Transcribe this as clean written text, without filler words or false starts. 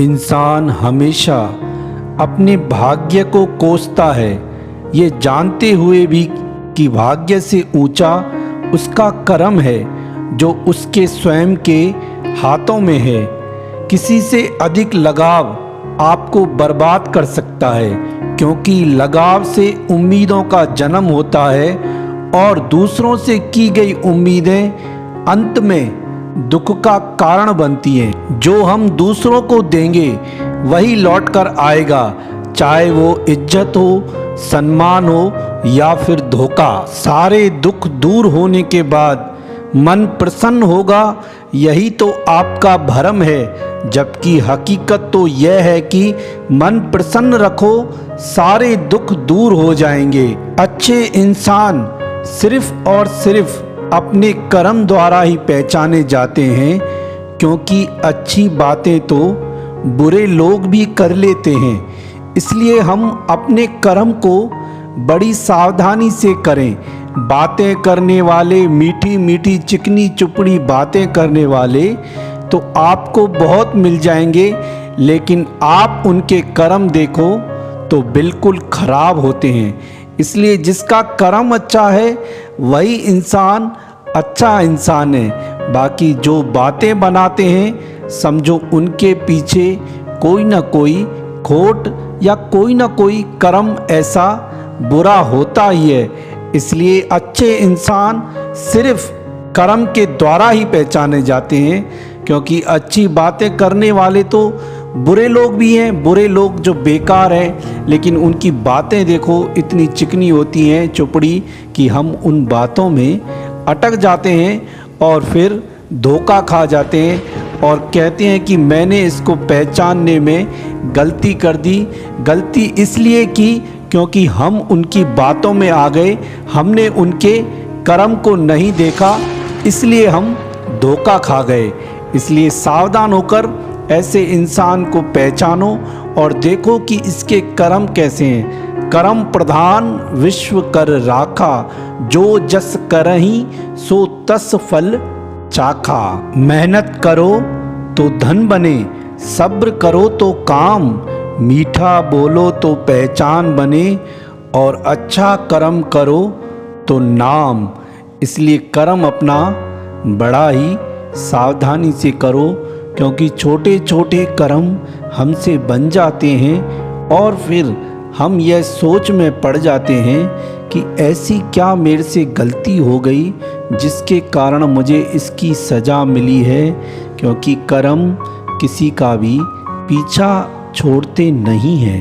इंसान हमेशा अपने भाग्य को कोसता है, ये जानते हुए भी कि भाग्य से ऊंचा उसका कर्म है जो उसके स्वयं के हाथों में है। किसी से अधिक लगाव आपको बर्बाद कर सकता है, क्योंकि लगाव से उम्मीदों का जन्म होता है और दूसरों से की गई उम्मीदें अंत में दुख का कारण बनती हैं। जो हम दूसरों को देंगे वही लौट कर आएगा, चाहे वो इज्जत हो, सम्मान हो या फिर धोखा। सारे दुख दूर होने के बाद मन प्रसन्न होगा, यही तो आपका भ्रम है, जबकि हकीकत तो यह है कि मन प्रसन्न रखो, सारे दुख दूर हो जाएंगे। अच्छे इंसान सिर्फ और सिर्फ अपने कर्म द्वारा ही पहचाने जाते हैं, क्योंकि अच्छी बातें तो बुरे लोग भी कर लेते हैं। इसलिए हम अपने कर्म को बड़ी सावधानी से करें। बातें करने वाले, मीठी मीठी चिकनी चुपड़ी बातें करने वाले तो आपको बहुत मिल जाएंगे, लेकिन आप उनके कर्म देखो तो बिल्कुल खराब होते हैं। इसलिए जिसका कर्म अच्छा है वही इंसान अच्छा इंसान है। बाकी जो बातें बनाते हैं, समझो उनके पीछे कोई ना कोई खोट या कोई ना कोई कर्म ऐसा बुरा होता ही है। इसलिए अच्छे इंसान सिर्फ कर्म के द्वारा ही पहचाने जाते हैं, क्योंकि अच्छी बातें करने वाले तो बुरे लोग भी हैं, बुरे लोग जो बेकार हैं, लेकिन उनकी बातें देखो इतनी चिकनी होती हैं चुपड़ी कि हम उन बातों में अटक जाते हैं और फिर धोखा खा जाते हैं और कहते हैं कि मैंने इसको पहचानने में गलती कर दी। गलती इसलिए की क्योंकि हम उनकी बातों में आ गए, हमने उनके कर्म को नहीं देखा, इसलिए हम धोखा खा गए। इसलिए सावधान होकर ऐसे इंसान को पहचानो और देखो कि इसके कर्म कैसे हैं। कर्म प्रधान विश्व कर राखा, जो जस करहि सो तस फल चाखा। मेहनत करो तो धन बने, सब्र करो तो काम, मीठा बोलो तो पहचान बने, और अच्छा कर्म करो तो नाम। इसलिए कर्म अपना बड़ा ही सावधानी से करो, क्योंकि छोटे छोटे कर्म हमसे बन जाते हैं और फिर हम यह सोच में पड़ जाते हैं कि ऐसी क्या मेरे से गलती हो गई जिसके कारण मुझे इसकी सज़ा मिली है। क्योंकि कर्म किसी का भी पीछा छोड़ते नहीं हैं।